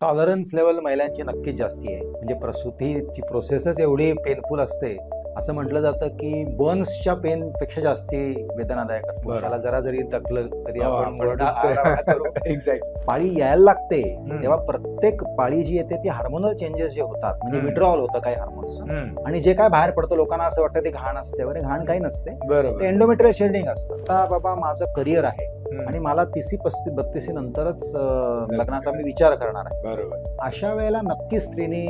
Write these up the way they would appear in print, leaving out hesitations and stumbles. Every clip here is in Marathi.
टॉलरन्स लेवल महिलांची नक्कीच जास्ती आहे. म्हणजे प्रसूतीची प्रोसेसच एवढी पेनफुल असते. असं म्हटलं जातं की बर्न्सच्या पेन पेक्षा जास्ती वेदनादायक असतं. त्याला जरा जरी तकलं तरी आपण एक्झॅक्ट पाळी यायला लागते तेव्हा प्रत्येक पाळी जी येते ती हार्मोनल चेंजेस जे होतात, म्हणजे विड्रॉल होतं काही हार्मोन्स, आणि जे काय बाहेर पडतं लोकांना असं वाटतं ते घाण असते वगैरे. घाण काही नसते, ते एंडोमेट्रियल शेडिंग असतं. आता बाबा माझं करिअर आहे आणि मला 30-32 नंतरच लग्नाचा मी विचार करणार आहे. बरोबर. अशा वेळेला नक्कीच स्त्रीने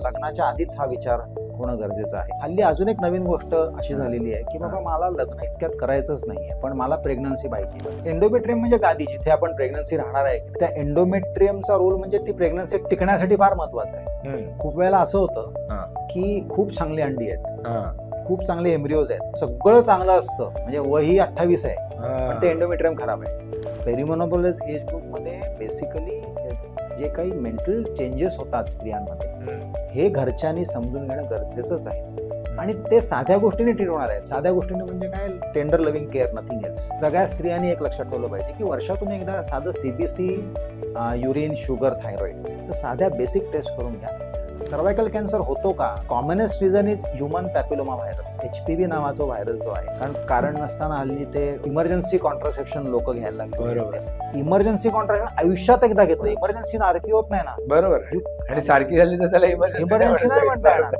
लग्नाच्या आधीच हा विचार होणं गरजेचं आहे. हल्ली अजून एक नवीन गोष्ट अशी झालेली आहे की बाबा मला लग्न इतक्यात करायचंच नाहीये, पण मला प्रेग्नन्सी पाहिजे. एंडोमेट्रियम म्हणजे गादी, जिथे आपण प्रेग्नन्सी राहणार आहे, त्या एंडोमेट्रियमचा रोल म्हणजे ती प्रेग्नन्सी टिकण्यासाठी फार महत्वाचा आहे. खूप वेळेला असं होतं की खूप चांगली अंडी आहेत, खूप चांगले एम्ब्रिओज आहेत, सगळं चांगलं असतं, म्हणजे वही 28 आहे, पण ते एंडोमेट्रियम खराब आहे. पेरिमोनोपॉज एज ग्रुप मध्ये बेसिकली जे काही मेंटल चेंजेस होतात स्त्रियांमध्ये, हे घरच्यांनी समजून घेणं गरजेचंच आहे. आणि ते साध्या गोष्टीने ट्रीट होणार आहेत. साध्या गोष्टीने म्हणजे काय, tender loving care, nothing else. सगळ्या स्त्रियांनी एक लक्षात ठेवलं पाहिजे की वर्षातून एकदा साधं CBC, युरिन, शुगर, थायरॉइड, तर साध्या बेसिक टेस्ट करून घ्या. सर्वायकल कॅन्सर होतो का? Commonest reason is human papilloma virus, HPV नावाचा व्हायरस जो आहे. कारण नसताना हल्ली ते इमर्जन्सी कॉन्ट्रासेप्शन लोक घ्यायला लागले. बरोबर. इमर्जन्सी कॉन्ट्रासेप्शन आयुष्यात एकदा घेतलं, इमर्जन्सी नारकी होत नाही ना. बरोबर. आणि सारखी झाली तर त्याला इमर्जन्सी नाही म्हणता येणार.